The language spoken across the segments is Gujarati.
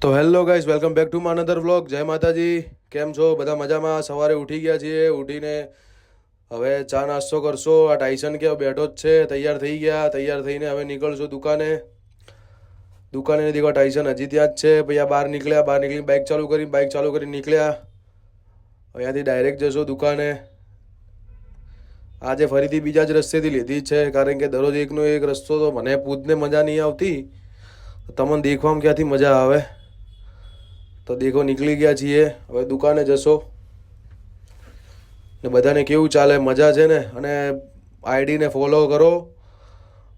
તો hello guys, welcome back to my another vlog. જય માતાજી. કેમ છો બધા? મજામાં? સવારે ઉઠી ગયા છીએ. ઉઠીને હવે ચા નાસ્તો કરશો. આ ટાઈસન કે બેઠો જ છે. તૈયાર થઈ ગયા. તૈયાર થઈને હવે નીકળશો દુકાને. દુકાને નથી ગયો. ટાઈસન હજી ત્યાં જ છે. પછી આ બહાર નીકળ્યા. બહાર નીકળીને બાઇક ચાલુ કરી નીકળ્યા. અહીંયાથી ડાયરેક્ટ જશો દુકાને. આજે ફરીથી બીજા જ રસ્તેથી લીધી છે, કારણ કે દરરોજ એકનો એક રસ્તો તો મને પૂછને મજા નહીં આવતી. તમને દેખવામાં ક્યાંથી મજા આવે? તો દેખો નીકળી ગયા છીએ. હવે દુકાને જશો. ને બધાને કેવું ચાલે? મજા છે ને? અને આઈડીને ફોલો કરો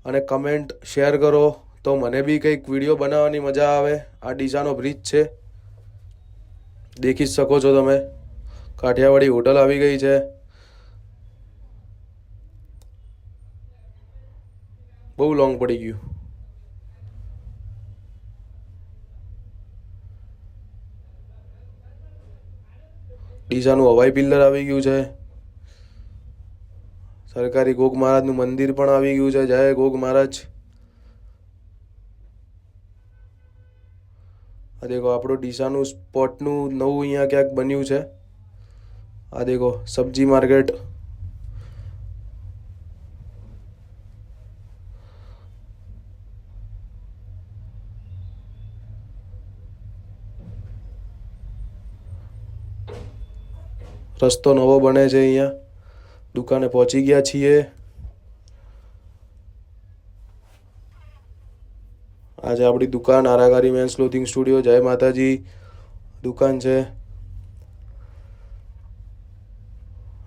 અને કમેન્ટ શેર કરો, તો મને બી કંઈક વિડીયો બનાવવાની મજા આવે. આ ડીસાનો બ્રિજ છે, દેખી જ શકો છો તમે. કાઠિયાવાડી હોટલ આવી ગઈ છે. બહુ લોંગ પડી ગયું. ડીસાનું હવાઈ પિલ્લર આવી ગયું છે. સરકારી ગોગ મહારાજનું મંદિર પણ આવી ગયું છે. જય ગોગ મહારાજ. આ દેખો આપણું ડીસાનું સ્પોટનું નવું અહીંયા ક્યાંક બન્યું છે. આ દેખો સબ્જી માર્કેટ. રસ્તો નવો બને છે અહીંયા. દુકાને પહોંચી ગયા છીએ. આજે આપણી દુકાન આરાગારી મેન્સ ક્લોથિંગ સ્ટુડિયો. જય માતાજી. દુકાન છે.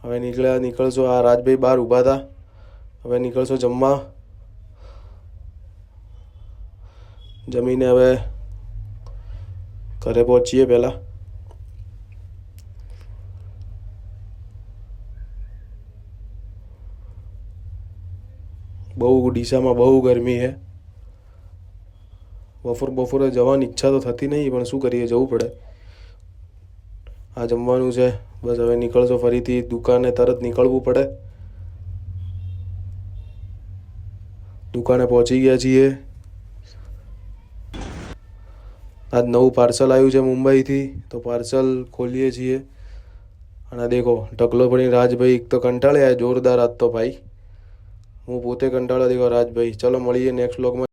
હવે નીકળશો. આ રાજભાઈ બહાર ઊભા હતા. હવે નીકળશો જમવા. જમીને હવે ઘરે પહોંચીએ પહેલાં. બહુ ડીસામાં બહુ ગરમી છે. બપોરે જવાની ઈચ્છા તો થતી નહીં, પણ શું કરીએ, જવું પડે. આ જમવાનું છે. બસ હવે નીકળશો ફરીથી દુકાને. તરત નીકળવું પડે. દુકાને પહોંચી ગયા છીએ. આજ નવું પાર્સલ આવ્યું છે મુંબઈથી, તો પાર્સલ ખોલીએ છીએ. અને દેખો ઢગલો પડી. રાજભાઈ એક તો કંટાળ્યા જોરદાર આજ તો ભાઈ. હું પોતે કંટાળ્યો. દેખો રાજભાઈ. ચલો મળીએ નેક્સ્ટ વ્લોગમાં.